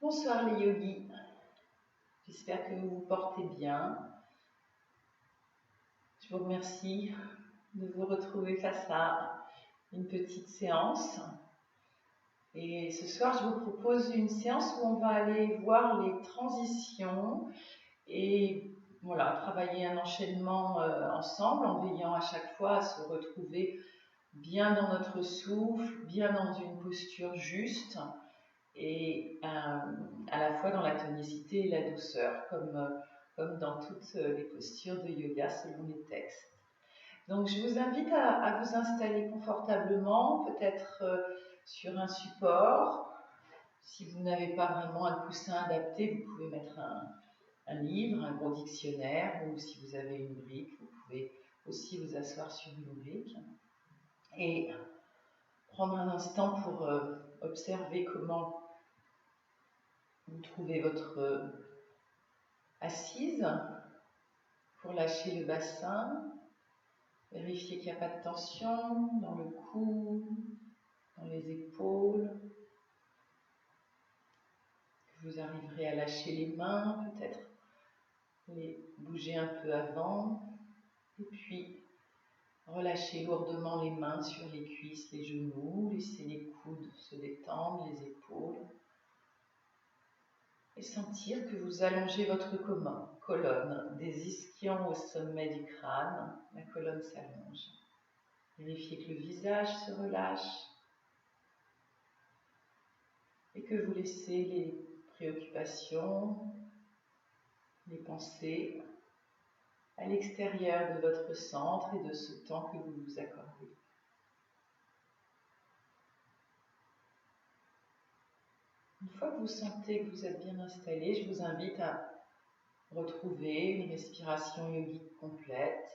Bonsoir les yogis, j'espère que vous vous portez bien. Je vous remercie de vous retrouver face à une petite séance. Et ce soir, je vous propose une séance où on va aller voir les transitions et voilà, travailler un enchaînement ensemble en veillant à chaque fois à se retrouver bien dans notre souffle, bien dans une posture juste et à la fois dans la tonicité et la douceur, comme dans toutes les postures de yoga selon les textes. Donc je vous invite à vous installer confortablement, peut-être sur un support. Si vous n'avez pas vraiment un coussin adapté, vous pouvez mettre un livre, un gros dictionnaire, ou si vous avez une brique, vous pouvez aussi vous asseoir sur une brique. Et prendre un instant pour observer comment vous trouvez votre assise, pour lâcher le bassin, vérifier qu'il n'y a pas de tension dans le cou, dans les épaules, que vous arriverez à lâcher les mains, peut-être les bouger un peu avant, et puis relâcher lourdement les mains sur les cuisses, les genoux, laisser les coudes se détendre, les épaules, et sentir que vous allongez votre colonne des ischions au sommet du crâne. La colonne s'allonge. Vérifiez que le visage se relâche et que vous laissez les préoccupations, les pensées à l'extérieur de votre centre et de ce temps que vous vous accordez. Une fois que vous sentez que vous êtes bien installé, je vous invite à retrouver une respiration yogique complète,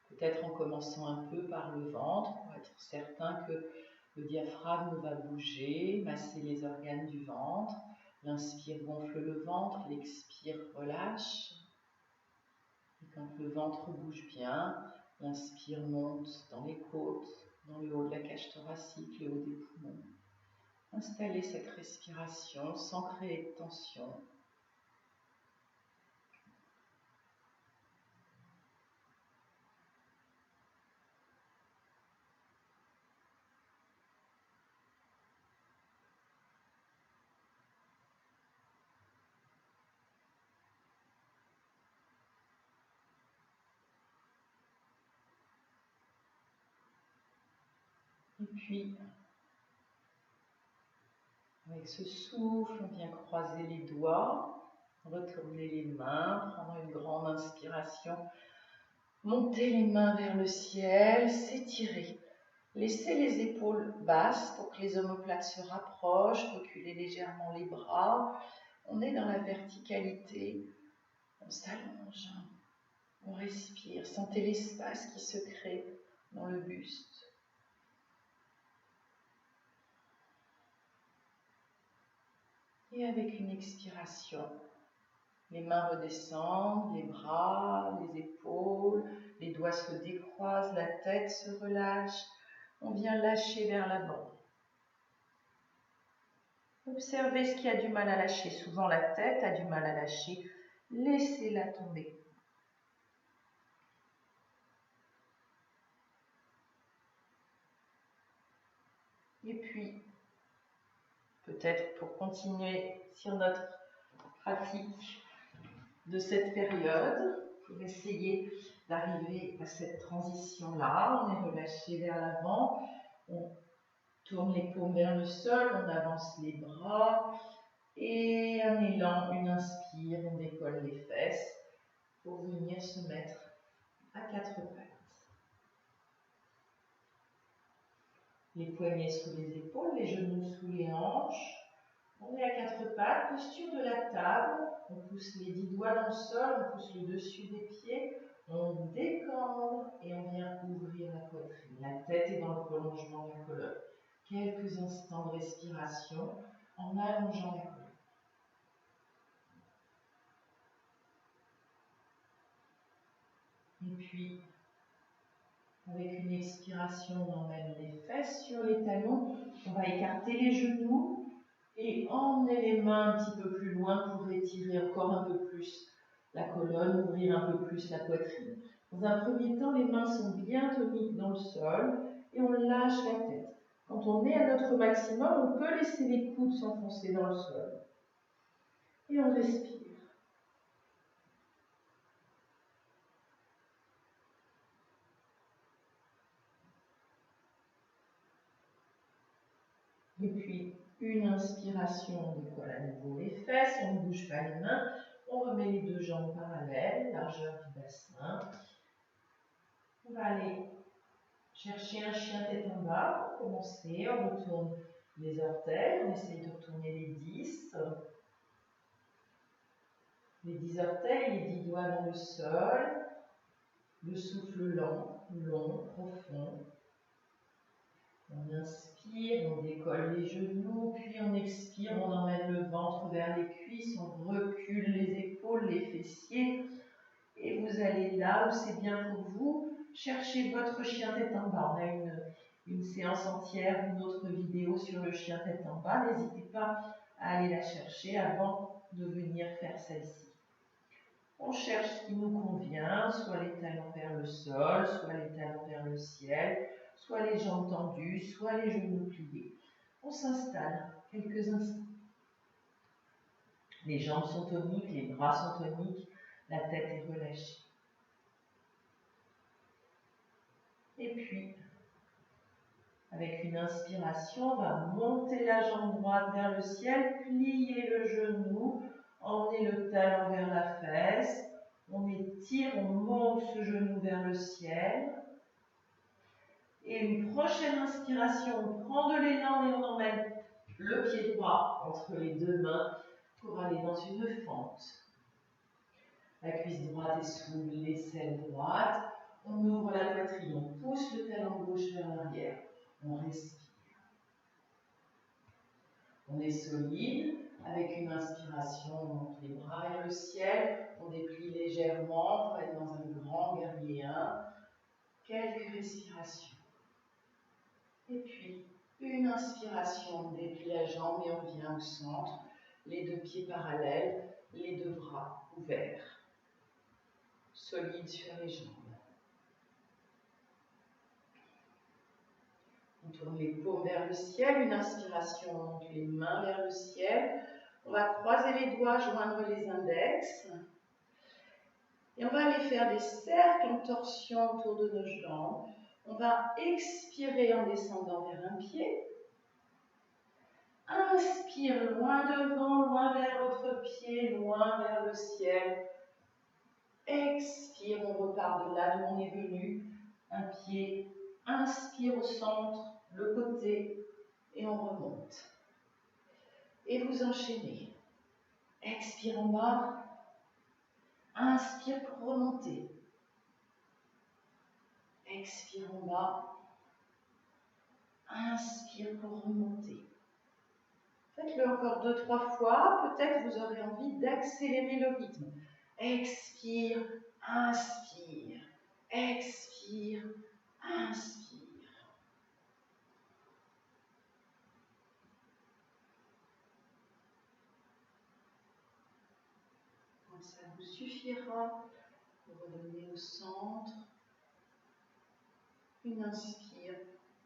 peut-être en commençant un peu par le ventre pour être certain que le diaphragme va bouger, masser les organes du ventre. L'inspire gonfle le ventre, l'expire relâche. Et quand le ventre bouge bien, l'inspire monte dans les côtes, dans le haut de la cage thoracique, le haut des poumons. Installez cette respiration sans créer de tension. Et puis, avec ce souffle, on vient croiser les doigts, retourner les mains, prendre une grande inspiration, monter les mains vers le ciel, s'étirer. Laissez les épaules basses pour que les omoplates se rapprochent, reculez légèrement les bras. On est dans la verticalité, on s'allonge, on respire. Sentez l'espace qui se crée dans le buste. Et avec une expiration, les mains redescendent, les bras, les épaules, les doigts se décroisent, la tête se relâche. On vient lâcher vers l'avant. Observez ce qui a du mal à lâcher. Souvent la tête a du mal à lâcher. Laissez-la tomber. Et puis, peut-être pour continuer sur notre pratique de cette période, pour essayer d'arriver à cette transition-là, on est relâché vers l'avant, on tourne les paumes vers le sol, on avance les bras et un élan, une inspire, on décolle les fesses pour venir se mettre à quatre pattes. Les poignets sous les épaules, les genoux sous les hanches. On est à quatre pattes, posture de la table. On pousse les 10 doigts dans le sol, on pousse le dessus des pieds, on décambre et on vient ouvrir la poitrine. La tête est dans le prolongement de la colonne. Quelques instants de respiration en allongeant la colonne. Et puis, avec une expiration, on emmène les fesses sur les talons. On va écarter les genoux. Et emmenez les mains un petit peu plus loin pour étirer encore un peu plus la colonne, ouvrir un peu plus la poitrine. Dans un premier temps, les mains sont bien toniques dans le sol et on lâche la tête. Quand on est à notre maximum, on peut laisser les coudes s'enfoncer dans le sol. Et on respire. Et puis, une inspiration, on décolle à nouveau les fesses, on ne bouge pas les mains, on remet les deux jambes parallèles, largeur du bassin. On va aller chercher un chien tête en bas pour commencer. On retourne les orteils, on essaye de retourner les 10. Les 10 orteils, les 10 doigts dans le sol. Le souffle lent, long, profond. On inspire, on décolle les genoux, puis on expire, on emmène le ventre vers les cuisses, on recule les épaules, les fessiers. Et vous allez là où c'est bien pour vous, chercher votre chien tête en bas. On a une séance entière, une autre vidéo sur le chien tête en bas. N'hésitez pas à aller la chercher avant de venir faire celle-ci. On cherche ce qui nous convient, soit les talons vers le sol, soit les talons vers le ciel, soit les jambes tendues, soit les genoux pliés. On s'installe quelques instants. Les jambes sont toniques, les bras sont toniques, la tête est relâchée. Et puis, avec une inspiration, on va monter la jambe droite vers le ciel, plier le genou, emmener le talon vers la fesse. On étire, on monte ce genou vers le ciel. Et une prochaine inspiration, on prend de l'élan et on emmène le pied droit entre les deux mains pour aller dans une fente. La cuisse droite est sous l'aisselle droite. On ouvre la poitrine, on pousse le talon gauche vers l'arrière. On respire. On est solide. Avec une inspiration, on monte les bras vers le ciel. On déplie légèrement pour être dans un grand guerrier 1. Quelques respirations. Et puis, une inspiration, on déplie la jambe et on vient au centre. Les deux pieds parallèles, les deux bras ouverts. Solide sur les jambes. On tourne les paumes vers le ciel. Une inspiration, on monte les mains vers le ciel. On va croiser les doigts, joindre les index. Et on va aller faire des cercles en torsion autour de nos jambes. On va expirer en descendant vers un pied. Inspire loin devant, loin vers l'autre pied, loin vers le ciel. Expire, on repart de là d'où on est venu. Un pied, inspire au centre, le côté, et on remonte. Et vous enchaînez. Expire en bas. Inspire pour remonter. Expire en bas. Inspire pour remonter. Faites-le encore 2-3 fois. Peut-être vous aurez envie d'accélérer le rythme. Expire, inspire. Expire, inspire. Comme ça vous suffira pour revenir au centre. Une inspire,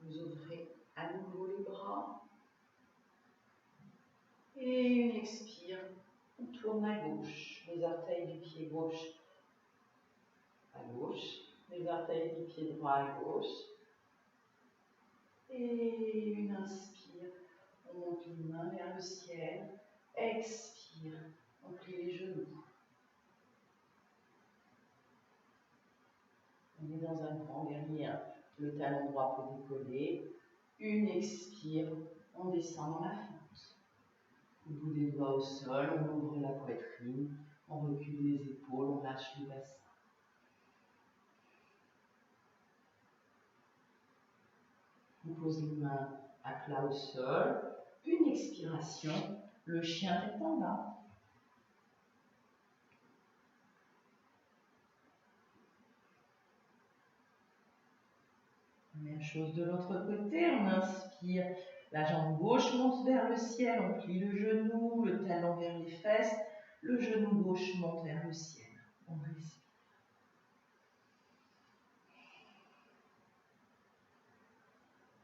vous ouvrez à nouveau les bras. Et une expire, on tourne à gauche, les orteils du pied gauche à gauche, les orteils du pied droit à gauche. Et une inspire, on monte les mains vers le ciel. Expire, on plie les genoux. On est dans un grand guerrier, le talon droit peut décoller. Une expire, on descend dans la fente. Au bout des doigts au sol, on ouvre la poitrine, on recule les épaules, on lâche le bassin. On pose les mains à plat au sol. Une expiration, le chien tête en bas. Même chose de l'autre côté, on inspire La jambe gauche monte vers le ciel, on plie le genou, le talon vers les fesses, le genou gauche monte vers le ciel. On respire.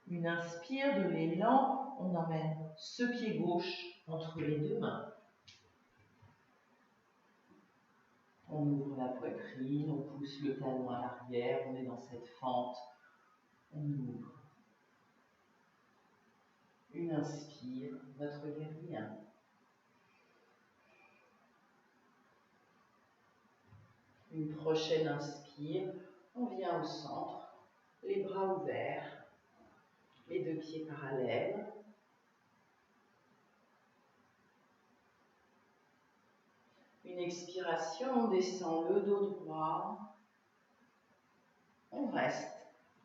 Une inspire, de l'élan, on emmène ce pied gauche entre les deux mains. On ouvre la poitrine, on pousse le talon à l'arrière, on est dans cette fente, on ouvre. Une inspire, votre guerrier. Une prochaine inspire, on vient au centre, les bras ouverts, les deux pieds parallèles. Une expiration, on descend le dos droit. On reste.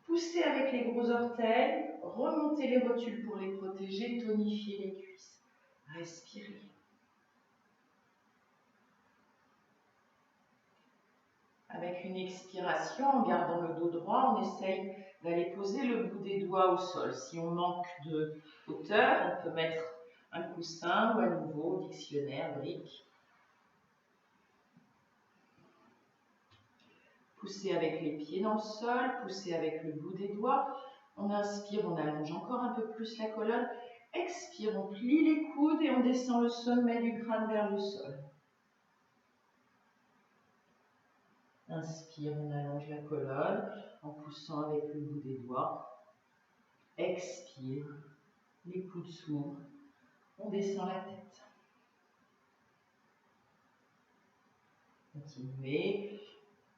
Poussez avec les gros orteils, remontez les rotules pour les protéger, tonifiez les cuisses. Respirez. Avec une expiration, en gardant le dos droit, on essaye d'aller poser le bout des doigts au sol. Si on manque de hauteur, on peut mettre un coussin ou à nouveau dictionnaire, brique. Poussez avec les pieds dans le sol, poussez avec le bout des doigts. On inspire, on allonge encore un peu plus la colonne. Expire, on plie les coudes et on descend le sommet du crâne vers le sol. Inspire, on allonge la colonne en poussant avec le bout des doigts. Expire, les coudes s'ouvrent, on descend la tête. Continuez,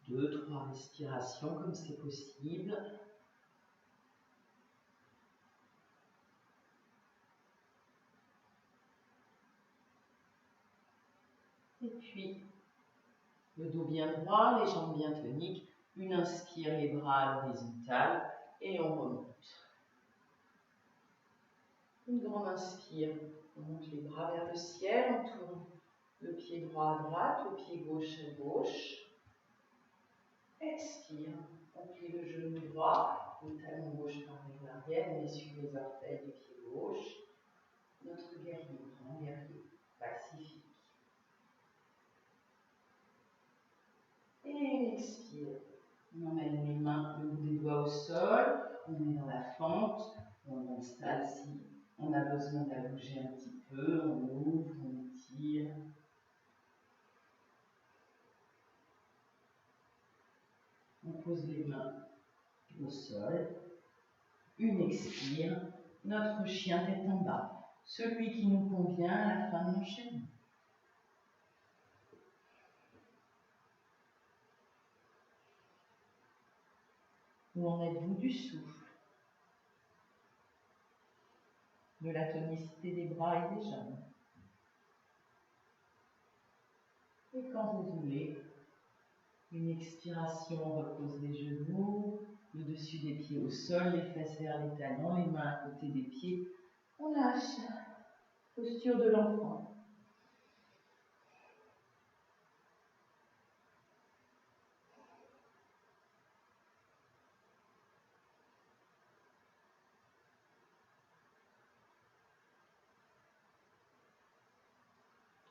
2-3 respirations comme c'est possible. Et puis, le dos bien droit, les jambes bien toniques. Une inspire, les bras à l'horizontale et on remonte. Une grande inspire, on monte les bras vers le ciel, on tourne le pied droit à droite, le pied gauche à gauche. Expire, on plie le genou droit, le talon gauche part vers l'arrière, on essuie les orteils du pied gauche. Notre guerrier, grand guerrier, pacifique. Et une expire. On emmène les mains, le bout des doigts au sol, on est dans la fente, on installe si on a besoin d'allonger un petit peu, on ouvre, on tire. On pose les mains au sol. Une expire, notre chien tête en bas. Celui qui nous convient à la fin de l'enchaînement. Où en êtes-vous du souffle? De la tonicité des bras et des jambes? Et quand vous voulez, une expiration, on repose les genoux, le dessus des pieds au sol, les fesses vers les talons, les mains à côté des pieds. On lâche. Posture de l'enfant.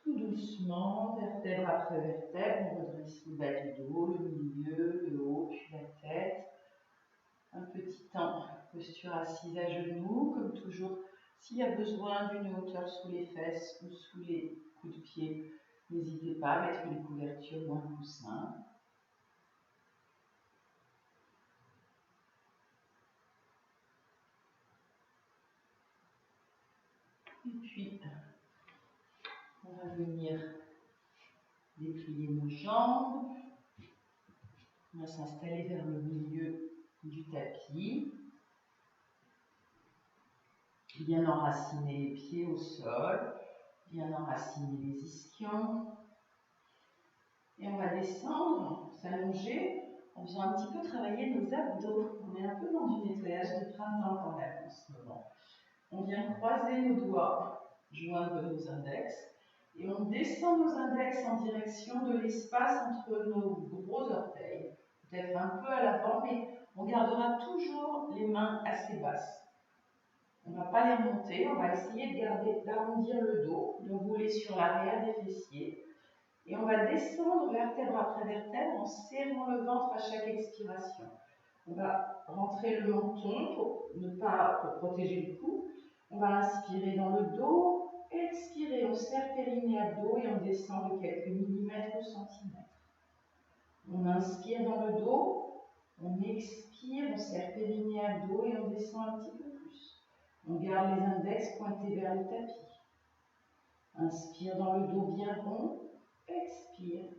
Tout doucement, vertèbre après vertèbre, on redresse le bas du dos, le milieu, le haut, puis la tête. Un petit temps, posture assise à genoux, comme toujours. S'il y a besoin d'une hauteur sous les fesses ou sous les coups de pied, n'hésitez pas à mettre les couvertures ou un coussin. Et puis, on va venir déplier nos jambes. On va s'installer vers le milieu du tapis. Bien enraciner les pieds au sol. Bien enraciner les ischions. Et on va descendre, s'allonger, en faisant un petit peu travailler nos abdos. On est un peu dans du nettoyage de printemps quand même en ce moment. On vient croiser nos doigts, joindre nos index, et on descend nos index en direction de l'espace entre nos gros orteils. Peut-être un peu à l'avant, mais on gardera toujours les mains assez basses. On ne va pas les remonter, on va essayer d'arrondir le dos, de rouler sur l'arrière des fessiers. Et on va descendre vertèbre après vertèbre en serrant le ventre à chaque expiration. On va rentrer le menton pour protéger le cou. On va inspirer dans le dos, expirer, on serre périnée abdos et on descend de quelques millimètres ou centimètres. On inspire dans le dos, on expire, on serre périnée abdos et on descend un petit peu plus. On garde les index pointés vers le tapis. Inspire dans le dos bien rond, expire,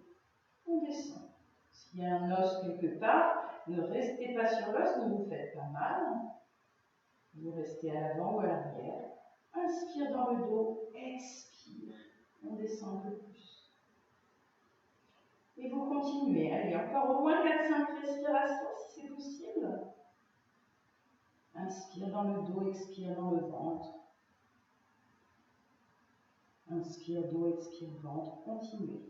on descend. S'il y a un os quelque part, ne restez pas sur l'os, ne vous faites pas mal. Vous restez à l'avant ou à l'arrière. Inspire dans le dos, expire, on descend un peu plus. Et vous continuez. Allez, encore au moins 4-5 respirations si c'est possible. Inspire dans le dos, expire dans le ventre. Inspire dos, expire ventre, continuez.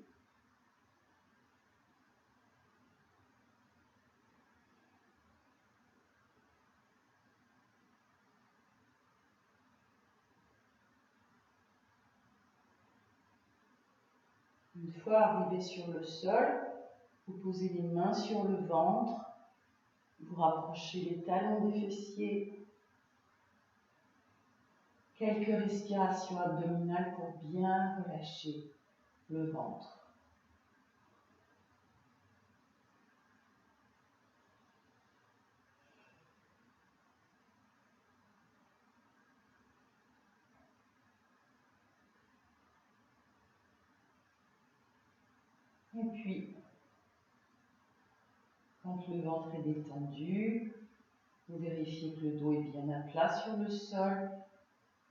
Une fois arrivé sur le sol, vous posez les mains sur le ventre, vous rapprochez les talons des fessiers. Quelques respirations abdominales pour bien relâcher le ventre. Et puis, quand le ventre est détendu, vous vérifiez que le dos est bien à plat sur le sol.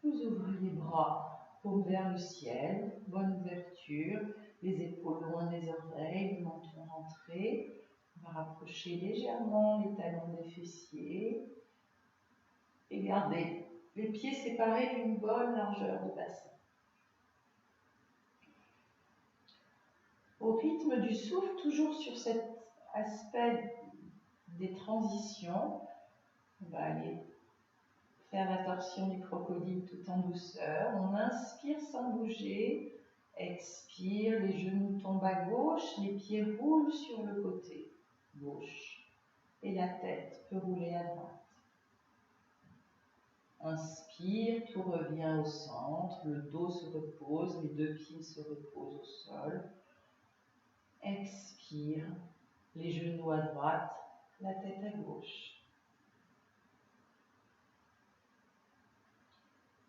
Vous ouvrez les bras, paume vers le ciel, bonne ouverture, les épaules loin des oreilles, le menton rentré. On va rapprocher légèrement les talons des fessiers et garder les pieds séparés d'une bonne largeur de bassin. Au rythme du souffle, toujours sur cet aspect des transitions, on va aller faire la torsion du crocodile tout en douceur. On inspire sans bouger, expire, les genoux tombent à gauche, les pieds roulent sur le côté gauche et la tête peut rouler à droite. Inspire, tout revient au centre, le dos se repose, les deux pieds se reposent au sol. Expire, les genoux à droite, la tête à gauche.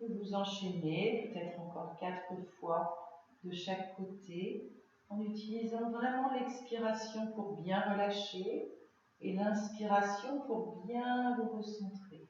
Et vous enchaînez peut-être encore 4 fois de chaque côté en utilisant vraiment l'expiration pour bien relâcher et l'inspiration pour bien vous recentrer.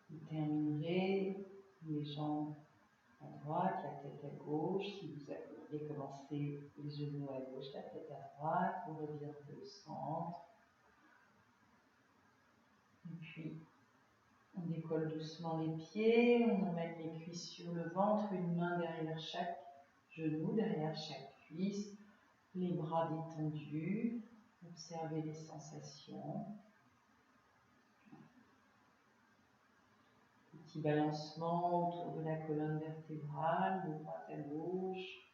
Vous terminerez les jambes à droite, la tête à gauche. Si vous avez commencé les genoux à gauche, la tête à droite, vous reviendrez au centre. Et puis, on décolle doucement les pieds, on emmène les cuisses sur le ventre, une main derrière chaque genou, derrière chaque cuisse, les bras détendus. Observez les sensations. Petit balancement autour de la colonne vertébrale, de droite à gauche,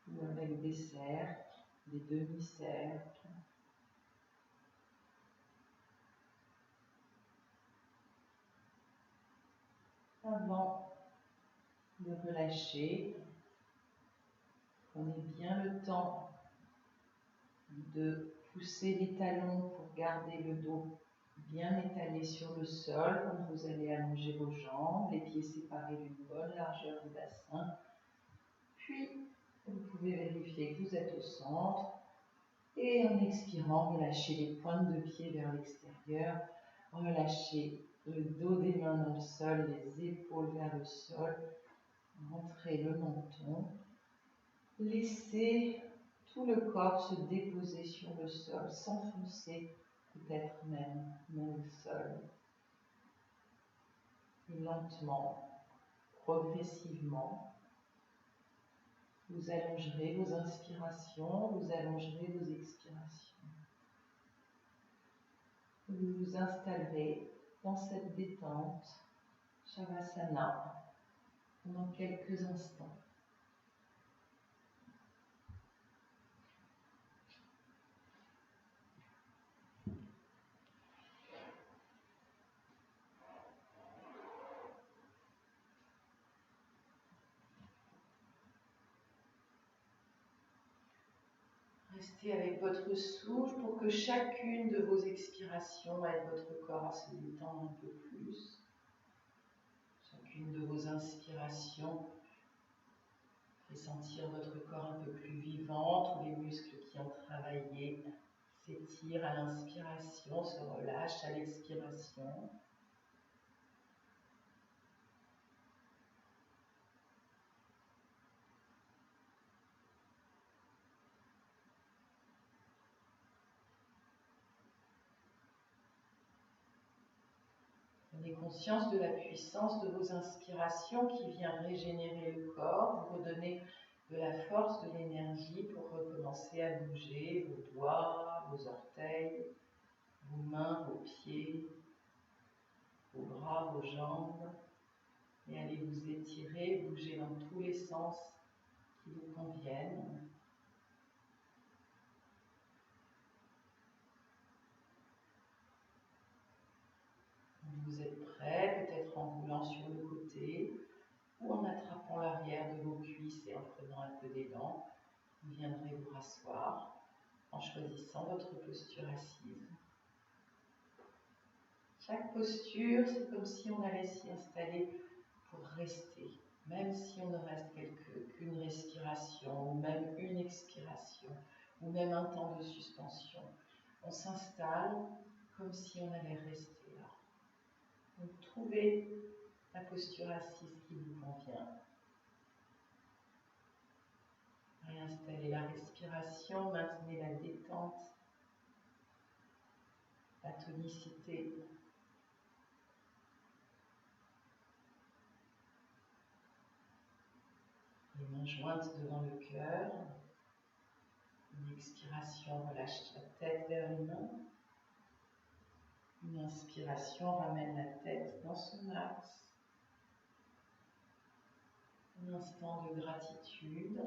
ou avec des cercles, des demi-cercles. Avant de relâcher. Prenez bien le temps de pousser les talons pour garder le dos bien étalé sur le sol quand vous allez allonger vos jambes, les pieds séparés d'une bonne largeur du bassin. Puis, vous pouvez vérifier que vous êtes au centre et en expirant, relâchez les pointes de pied vers l'extérieur, relâchez le dos des mains dans le sol, les épaules vers le sol, rentrez le menton, laissez tout le corps se déposer sur le sol, s'enfoncer peut-être même dans le sol. Et lentement, progressivement, vous allongerez vos inspirations, vous allongerez vos expirations. Vous vous installerez dans cette détente, Shavasana, pendant quelques instants. Restez avec votre souffle pour que chacune de vos expirations aide votre corps à se détendre un peu plus. Chacune de vos inspirations fait sentir votre corps un peu plus vivant, tous les muscles qui ont travaillé s'étirent à l'inspiration, se relâchent à l'expiration. Prenez conscience de la puissance de vos inspirations qui vient régénérer le corps, vous redonner de la force, de l'énergie pour recommencer à bouger vos doigts, vos orteils, vos mains, vos pieds, vos bras, vos jambes. Et allez vous étirer, bouger dans tous les sens qui vous conviennent. Vous êtes prêt, peut-être en roulant sur le côté ou en attrapant l'arrière de vos cuisses et en prenant un peu d'élan. Vous viendrez vous rasseoir en choisissant votre posture assise. Chaque posture, c'est comme si on allait s'y installer pour rester, même si on ne reste qu'une respiration, ou même une expiration, ou même un temps de suspension. On s'installe comme si on allait rester là. Donc trouvez la posture assise qui vous convient. Réinstallez la respiration, maintenez la détente, la tonicité. Les mains jointes devant le cœur. Une expiration, relâche la tête vers les mains. Une inspiration, ramène la tête dans son axe. Un instant de gratitude,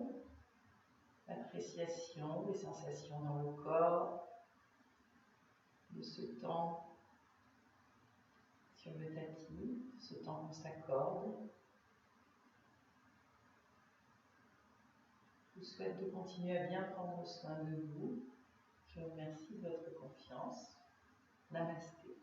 d'appréciation des sensations dans le corps, de ce temps sur le tapis, ce temps qu'on s'accorde. Je vous souhaite de continuer à bien prendre soin de vous. Je vous remercie de votre confiance. Namasté.